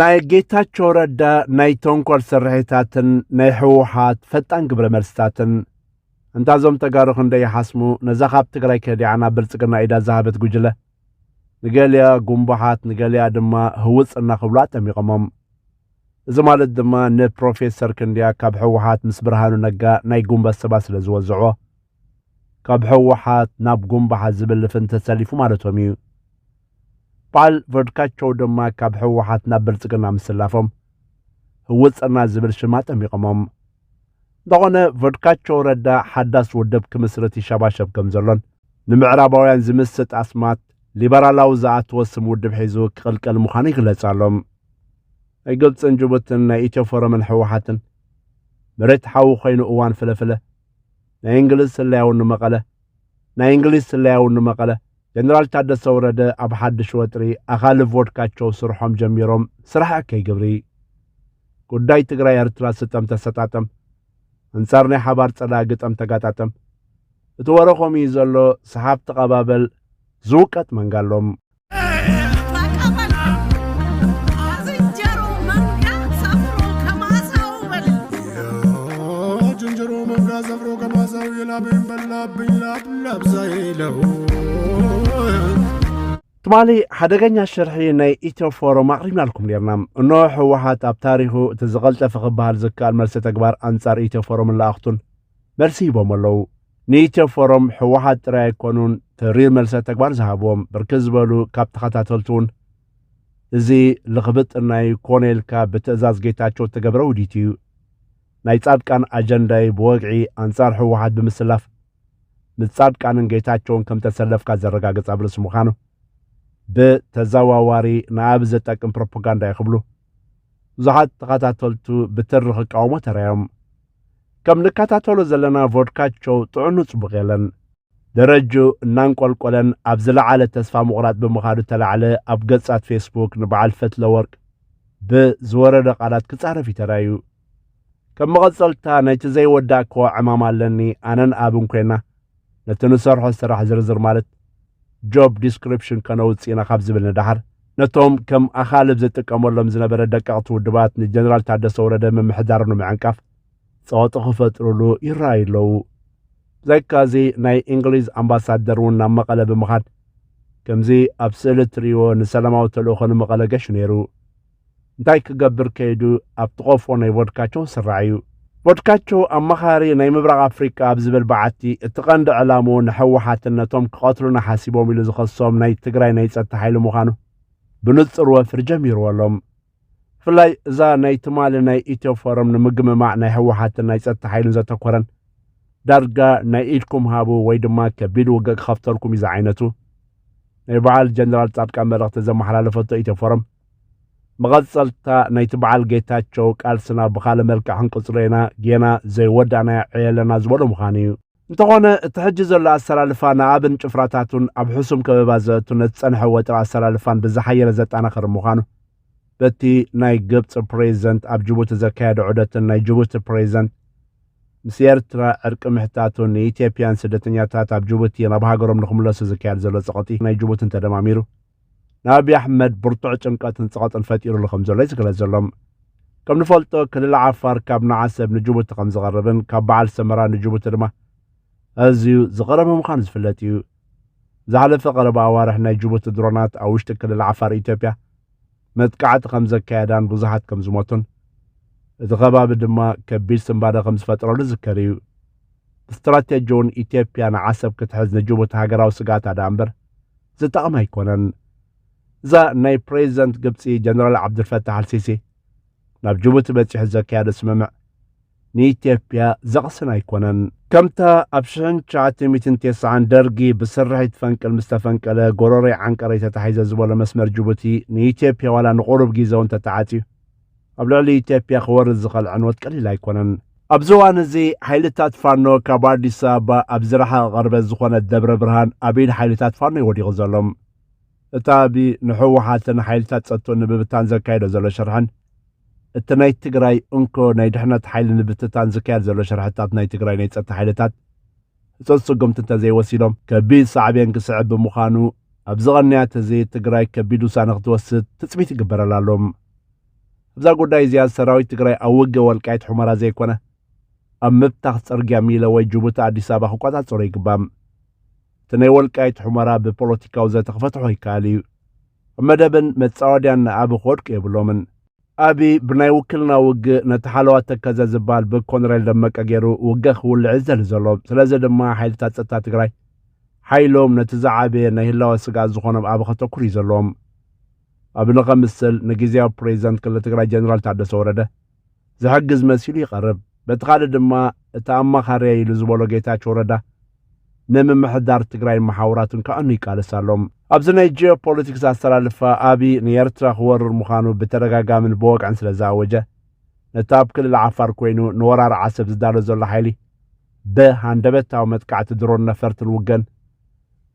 ናይ ጌታቸው ረዳ ናይ ተንኮል ስርሒታትን ናይ ሕወሓት ፈጣን ግብረ መልስታትን እንታዞም ተጋሩ ክንደይ ይሓስሙ ነዛ ካብ ትግራይ ከዲዓና ብልጽግና ኢዳ ዝሃበት ጉጅለ ንገሊያ ጉንባሓት ንገሊያ ድማ ህውፅና ክብሉ ጠሚቖሞም እዚ ማለት ድማ ንፕሮፌሰር ክንዲያ ካብ ሕወሓት ምስ ብርሃኑ ነጋ ናይ ጉንበት ሰባ ስለ ዝወዝዕዎ ካብ ሕወሓት ናብ ጉንባሓት ዝብል ፍንተ ተሰሊፉ ማለቶም እዩ በዓል ቮድካቸው ድማ ካብ ሕወሓት ናብ ብልጽግና ምስላፎም ህውፅና ዝብል ሽማ ጠሚቖሞም እንደኾነ ቮድካቸው ረዳ ሓዳስ ውድብ ክምስረት ይሸባሸብ ከም ዘሎን ንምዕራባውያን ዝምስጥ ኣስማት ሊበራላዊ ዝኣተወ ስም ውድብ ሒዙ ክቕልቀል ምዃኑ ይግለጻሎም ናይ ግብፅን ጅቡትን ናይ ኢትዮ ፎረምን ሕወሓትን መሬት ሓዊ ኮይኑ እዋን ፍለፍለ ናይ እንግሊዝ ስላያውን ንመቐለ ናይ እንግሊዝ ስላያውን ንመቐለ ጀነራል ታደሰ ወረደ ኣብ ሓድሽ ወጥሪ ኣኻልፍ ቮድካቸው ስርሖም ጀሚሮም ስራሕ ከይግብሪ ጉዳይ ትግራይ ኤርትራ ስጠም ተሰጣጠም አንጻር ናይ ሓባር ጸላግጠም ተጋጣጠም እቲ ወረኾም እዩ ዘሎ ሰሓብ ተቐባበል ዝውቀጥ መንጋሎም ትማሊ ሓደገኛ ሽርሒ ናይ ኢትዮ ፎረም ኣቕሪብና ልኩም ነርና እኖ ሕወሓት ኣብ ታሪኹ እቲ ዝቐልጠፈ ክበሃል ዝከኣል መልሲ ተግባር ኣንጻር ኢትዮ ፎረምን ለኣኽቱን መልሲ ሂቦም ኣለዉ ንኢትዮ ፎረም ሕወሓት ጥራይ ኣይኮኑን ተሪር መልሲ ተግባር ዝሃብዎም ብርክት ዝበሉ ካብ ተኸታተልቲ እውን እዚ ልኽብጥ ናይ ኮኔልካ ብትእዛዝ ጌታቸው ተገብረ ውዲት እዩ ናይ ጻድቃን ኣጀንዳይ ብወግዒ ኣንጻር ሕወሓት ብምስላፍ ምጻድቃንን ጌታቸውን ከም ተሰለፍካ ዘረጋግጽ ኣብልስ ምዃኑ ብተዘዋዋሪ ንኣብ ዘጠቅም ፕሮፓጋንዳ ይኽብሉ ብዙሓት ተኸታተልቱ ብትሪ ክቃወሞ ተራዮም ከም ንከታተሎ ዘለና ቮድካቸው ጥዕኑ ጽቡቕ የለን ደረጁ እናንቆልቆለን ኣብ ዝለዓለ ተስፋ ምቑራጥ ብምኻዱ ተላዕለ ኣብ ገጻት ፌስቡክ ንበዓል ፈትለ ወርቅ ብዝወረደ ቃላት ክጻረፍ ይተራዩ ከም መቐጸልታ ናይቲ ዘይወዳእ እኮ ዕማም ኣለኒ ኣነን ኣብን ኮይና ነቲ ንሰርሖ ስራሕ ዝርዝር ማለት ጆብ ዲስክሪፕሽን ከነውፅኢና ካብ ዝብል ንዳሓር ነቶም ከም ኣኻልብ ዝጥቀመሎም ዝነበረ ደቀቕቲ ውድባት ንጀነራል ታደሰ ወረደ ምምሕዳር ንምዕንቃፍ ጸወጡ ክፈጥሩሉ ይረኣዩ ኣለዉ ብዘይካዚ ናይ እንግሊዝ ኣምባሳደር እውን ናብ መቐለ ብምኻድ ከምዚ ኣብ ስእሊ ትሪእዎ ንሰላማዊ ተልእኾ ንመቐለ ገሹ ነይሩ እንታይ ክገብር ከይዱ ኣብ ጥቆፎ ናይ ቮድካቸው ስራዕ እዩ ቮድካቸው ኣማኻሪ ናይ ምብራቕ ኣፍሪቃ ኣብ ዝብል በዓቲ እቲ ቀንዲ ዕላምኡ ንሕወሓትን ነቶም ክቐትሉና ሓሲቦም ኢሉ ዝኸሶም ናይ ትግራይ ናይ ጸጥታ ሓይሊ ምዃኑ ብንጹር ወፍሪ ጀሚርዎሎም ብፍላይ እዛ ናይ ትማሊ ናይ ኢትዮ ፎረም ንምግምማዕ ናይ ሕወሓትን ናይ ጸጥታ ሓይሉን ዘተኮረን ዳርጋ ናይ ኢድኩም ሃቡ ወይ ድማ ከቢድ ውግእ ክኸፍተልኩም እዩ ዝዓይነቱ ናይ በዓል ጀነራል ጻድቃን መልእኽቲ ዘመሓላለፈቶ ኢትዮ ፎረም መቐጸልታ ናይቲ በዓል ጌታቸው ቃልስና ብኻልእ መልክዕ ክንቅጽሮ ኢና ጌና ዘይወዳእና ዕየለና ዝበሎ ምዃኑ እዩ እንተኾነ እቲ ሕጂ ዘሎ ኣሰላልፋ ንኣብን ጭፍራታቱን ኣብ ሕሱም ከበባ ዘእቱ ነቲ ጸንሐ ወጥሪ ኣሰላልፋን ብዝሓየለ ዘጣናኽር ምዃኑ በቲ ናይ ግብፂ ፕሬዚደንት ኣብ ጅቡቲ ዘካየደ ዑደትን ናይ ጅቡቲ ፕሬዚደንት ምስ ኤርትራ ዕርቂ ምሕታቱን ንኢትዮጵያን ስደተኛታት ኣብ ጅቡቲ ናብ ሃገሮም ንኽምለሱ ዝካየድ ዘሎ ጸቕጢ ናይ ጅቡትን ተደማሚሩ ንኣብይ ኣሕመድ ብርቱዕ ጭንቀትን ጸቕጥን ፈጢሩሉ ከም ዘሎ ይዝግለጽ ዘሎም ከም ንፈልጦ ክልል ዓፋር ካብ ንዓሰብ ንጅቡቲ ከም ዝቐርብን ካብ በዓል ሰመራ ንጅቡቲ ድማ ኣዝዩ ዝቐረበ ምዃኑ ዝፍለጥ እዩ ዝሓለፈ ቀረባ ኣዋርሕ ናይ ጅቡቲ ድሮናት ኣብ ውሽጢ ክልል ዓፋር ኢትዮጵያ መጥቃዕቲ ከም ዘካየዳን ብዙሓት ከም ዝሞቱን እቲ ከባቢ ድማ ከቢድ ስምባደ ከም ዝፈጥረሉ ዝከር እዩ ብስትራቴጂውን ኢትዮጵያ ንዓሰብ ክትሕዝ ንጅቡቲ ሃገራዊ ስጋት ኣዳ እምበር ዝጠቕም ኣይኮነን እዛ ናይ ፕሬዚደንት ግብፂ ጀነራል ዓብድልፈታሕ አልሲሲ ናብ ጅቡቲ በፂሑ ዘካየደ ስምምዕ ንኢትዮጵያ ዘቕስን ኣይኮነን ከምታ ኣብ 1990 ደርጊ ብስርሒት ፈንቅል ምስ ተፈንቀለ ጎረሮይ ዓንቀረይ ተታሒዘ ዝበሎ መስመር ጅቡቲ ንኢትዮጵያ ዋላ ንቑሩብ ግዜ እውን ተተዓፅዩ ኣብ ልዕሊ ኢትዮጵያ ክወርድ ዝኽእል ዕንወት ቀሊል ኣይኮነን ኣብዚ እዋን እዚ ሓይልታት ፋኖ ካብ ኣዲስ ኣበባ ኣብ ዝረሓቐ ቅርበት ዝኾነ ደብረ ብርሃን ኣብ ኢድ ሓይልታት ፋኖ ይወዲቑ ዘሎም እታ ኣብ ንሕወሓትን ሓይልታት ጸጥቶን ንብብታን ዘካየዶ ዘሎ ሽርሕን እቲ ናይ ትግራይ እንኮ ናይ ድሕነት ሓይሊ ንብትታን ዝካየድ ዘሎ ሽርሕታት ናይ ትግራይ ናይ ጸጥታ ሓይልታት እጾም ስጉምቲ እንተዘይወሲዶም ከቢድ ሳዕብየን ክስዕብ ብምዃኑ ኣብ ዝቐንያት እዚ ትግራይ ከቢድ ውሳነ ክትወስድ ትፅቢት ይግበረላ ኣሎም ብዛ ጉዳይ እዚኣ ሰራዊት ትግራይ ኣብ ውግእ ወልቃይት ሑመራ ዘይኮነ ኣብ ምብታኽ ጽርግያ ሚለ ወይ ጅቡቲ ኣዲስ ኣበባ ክቆጻጸሩ ይግባእ። እቲ ናይ ወልቃይት ሑመራ ብፖለቲካዊ ዘተኸፈትሖ ይከኣል እዩ። ኣብ መደብን መጻወድያን ንኣቢ ክወድቁ የብሎምን። ኣቢ ብናይ ውክልና ውግእ ነቲ ሓለዋ ተከዘ ዝበሃል ብኮሎኔል ደመቀ ገይሩ ውግእ ክውልዕ ዘሊ ዘሎ። ስለዚ ድማ ሓይልታት ጸጥታ ትግራይ ሓይሎም ነቲ ዝዓበየ ናይ ህላወ ስጋት ዝኾኖም ኣቢ ከተኩር እዩ ዘለዎም። ኣብ ንኸምስል ንግዜያዊ ፕሬዚደንት ክልል ትግራይ ጀነራል ታደሰ ወረደ ዝሕግዝ መሲሉ ይቐርብ። በቲ ካልእ ድማ እቲ ኣማኻርያ ኢሉ ዝበሎ ጌታቸው ረዳ ንምምሕዳር ትግራይ መሓውራትን ከኣኑ ይቃለስ ኣሎም። ኣብዚ ናይ ጂኦፖለቲክስ ኣስተላልፋ ኣቢ ንኤርትራ ክወርር ምዃኑ ብተደጋጋምን ብወግዕን ስለ ዝኣወጀ ነቲ ኣብ ክልል ዓፋር ኮይኑ ንወራሪ ዓሰብ ዝዳሎ ዘሎ ሓይሊ ብሃንደበታዊ መጥቃዕቲ ድሮን ነፈርትን ውገን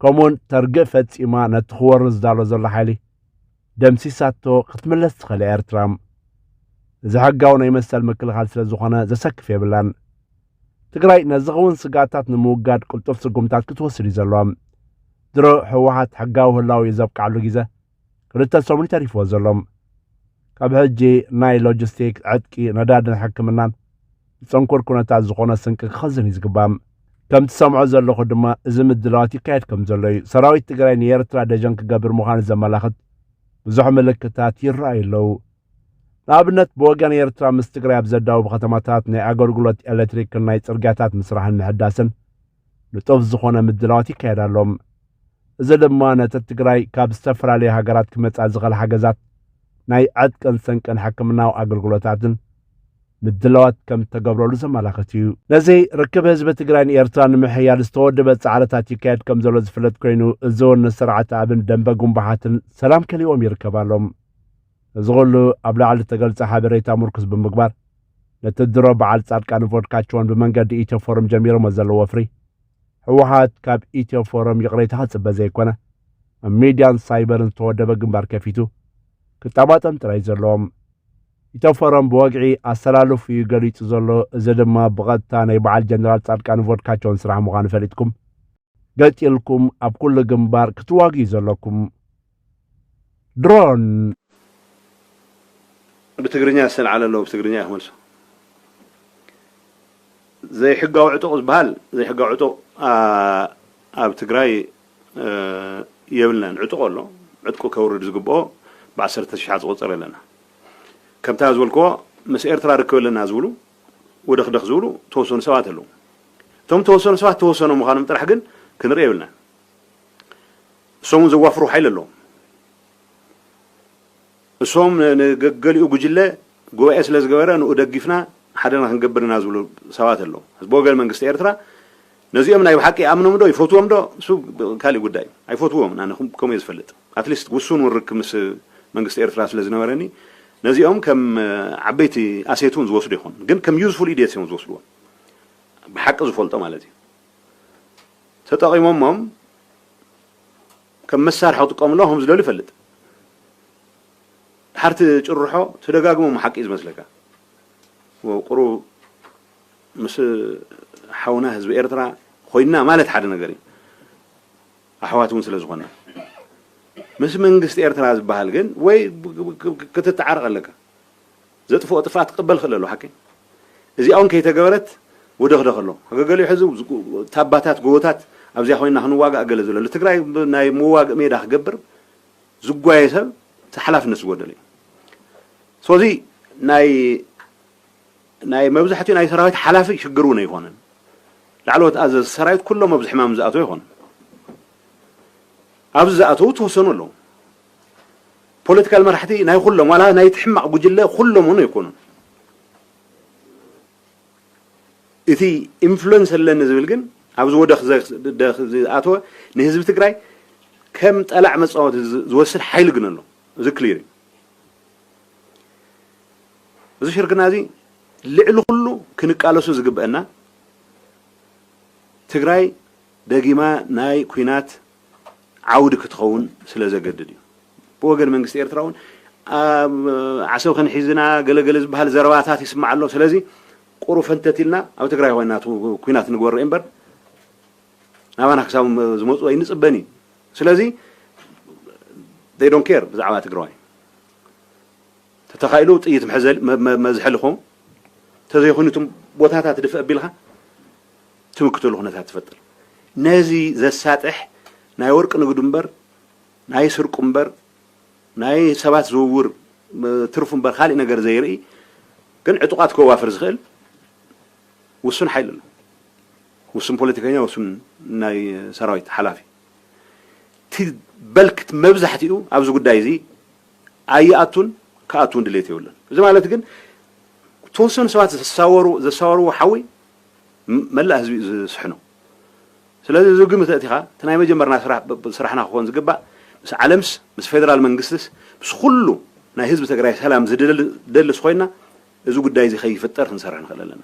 ከምኡውን ተርግእ ፈጺማ ነቲ ክወርር ዝዳሎ ዘሎ ሓይሊ ደምሲሳቶ ክትምለስ ትኽእል ኤርትራ። እዚ ሕጋዊ ናይ መሰል ምክልኻል ስለ ዝኾነ ዘሰክፍ የብላን። ትግራይ ነዚ ኸውን ስጋታት ንምውጋድ ቅልጡፍ ስጉምታት ክትወስድ እዩ ዘለዋ። ድሮ ህወሓት ሕጋዊ ህላዊ እዩ ዘብቃዕሉ ግዜ 2 ሰሙን ተሪፍዎ ዘሎም። ካብ ሕጂ ናይ ሎጂስቲክ ዕጥቂ ነዳድን ሕክምናን ዝፅንኩር ኩነታት ዝኾነ ስንቂ ክኸዝን እዩ ዝግባእ። ከም ትሰምዖ ዘለኹ ድማ እዚ ምድላዋት ይካየድ ከም ዘሎ እዩ። ሰራዊት ትግራይ ንኤርትራ ደጀን ክገብር ምዃኑ ዘመላኽት ብዙሕ ምልክታት ይረኣዩ ኣለዉ። ንኣብነት ብወገን ኤርትራ ምስ ትግራይ ኣብ ዘዳውቡ ከተማታት ናይ ኣገልግሎት ኤሌክትሪክን ናይ ጽርግያታት ምስራሕን ምሕዳስን ንጡፍ ዝኾነ ምድላዋት ይካየድ ኣሎም። እዚ ድማ ነቲ ትግራይ ካብ ዝተፈላለዩ ሃገራት ክመጻእ ዝኽእል ሓገዛት ናይ ዕጥቅን ስንቅን ሕክምናዊ ኣገልግሎታትን ምድላዋት ከም ተገብረሉ ዘመላኽት እዩ። ነዚ ርክብ ህዝቢ ትግራይ ንኤርትራ ንምሕያል ዝተወደበ ጻዕርታት ይካየድ ከም ዘሎ ዝፍለጥ ኮይኑ እዚ እውን ንስርዓት ኣብን ደንበ ጉንባሓትን ሰላም ከሊኦም ይርከብ ኣሎም። እዚ ኩሉ ኣብ ላዕሊ ተገልጸ ሓበሬታ ምርኩስ ብምግባር ነቲ ድሮ በዓል ጻድቃን ቮድካቸውን ብመንገዲ ኢትዮ ፎረም ጀሚሮሞ ዘለዎ ወፍሪ ህወሓት ካብ ኢትዮ ፎረም ይቕሬታ ክጽበ ዘይኮነ ኣብ ሚድያን ሳይበርን ዝተወደበ ግንባር ከፊቱ ክጠማጠም ጥራይ ዘለዎም። ኢትዮ ፎረም ብወግዒ ኣሰላልፉ እዩ ገሊጹ ዘሎ። እዚ ድማ ብቐጥታ ናይ በዓል ጀነራል ጻድቃን ቮድካቸውን ስራሕ ምዃኑ ፈሊጥኩም ገጢልኩም ኣብ ኩሉ ግንባር ክትዋግዩ ዘለኩም። ድሮን بتقرنيا سن على لو بتقرنيا هملسو زي حقا وعطو زبال زي حقا وعطو بتقراي يبلنا عطو له عطكو كورد زقبو بعسرة الشحات وصل لنا كم تازولكو مسير ترى ركب لنا زولو ودخ زولو توصون سوات له ثم توصون سوات توصونوا مخانم ترحقن كنري يبلنا سومن زوافرو حيل له الصوم نقلي وجلة جوا أسلز جوارا ودقفنا حدنا هنقبرنا زولو سوات له بوجل من قصة إيرترا نزيه من أي حكي أمنهم ده يفوتوهم ده سو كالي قداي يفوتوهم أنا كم يزفلت أتليست وصون ورك مس من قصة إيرترا أسلز نوراني نزيهم كم عبيتي أسيتون زوصليهم جن كم يوزفول إيديتهم زوصلون بحق زفول طمع لذي ستقيم مم كم مسار حط قام لهم زلوا فلت حرت جرحه تدقاقمو محق إز مسلكا وقرو مس حونا حزب إيرترا خوينا مالت حد نقري أحواتون سلزغنا مس من قست إيرترا زبهالجن وي كتتعرق لك زت فوق طفات قبل خلله حكي إذا أون كي تجارت ودخله قالوا حزب تاباتات قوتات أبزي خوينا هنواجع أقل زول التقرأي ناي مواجع ميدا خبر زقوايسه تحلف الناس ودلي سوزي ناي مبزحتي ناي سرايت حلافي شجرونه يهونن لعلوت از سرايت كله مبزح ما مزاتو يهون ابزاتو توسنوا له بوليتيكال مرحتي ناي كلهم ولا ناي تحمق بجله كلهم هنا يكونوا اذي انفلونس لنا زبلكن ابز ودخ زي اتو نهزب تግራይ كم طلع مصاوت زوسد حيل جنلو ذكليري እዚ ሽርክናዚ ልዕሊ ኩሉ ክንቃለሱ ዝግበአና ትግራይ ደጊማ ናይ ኩናት ዓውድ ክትኸውን ስለ ዘገድድ እዩ ብወገን መንግስቲ ኤርትራውን ዓሰብ ከንሒዝና ገለገለ ዝበሃል ዘረባታት ይስማዕ ኣሎ ስለዚ ቁሩ ፈንተቲልና ኣብ ትግራይ ኮይናቱ ኩናት ንግበር እምበር ናባና ክሳብ ዝመፁ ኣይንጽበኒ ስለዚ they don't care ብዛዕባ ትግራይ تتخيلوا طيت محزل مزحلكم تزيخونتم بوتاتا تدفئ بيلها تمكتوا له هنا تفتر نازي ذا الساتح ناي ورق نقد مبر ناي سرق مبر ناي سبات زوور ترف مبر خالي نجر زيري كن عطقات كوافر زخل وسن حيل وسن بوليتيكيا وسن ناي سراويت حلافي تبلكت مبزحتيو ابزو قداي زي اياتون كاتون دليتي ولا زي مالت كن توسن سبات زساورو حوي ملا حزب صحنو ስለዚህ ዞ ግምት እቲኻ ተናይ መጀመርና ስራሕና ክኾን ዝግባእ ምስ ዓለምስ ምስ ፌደራል መንግስትስ ምስ ኩሉ ናይ ህዝቢ ትግራይ ሰላም ዝደልስ ኮይና እዚ ጉዳይ እዚ ከይፍጠር ክንሰርሕ ንኽእል ኣለና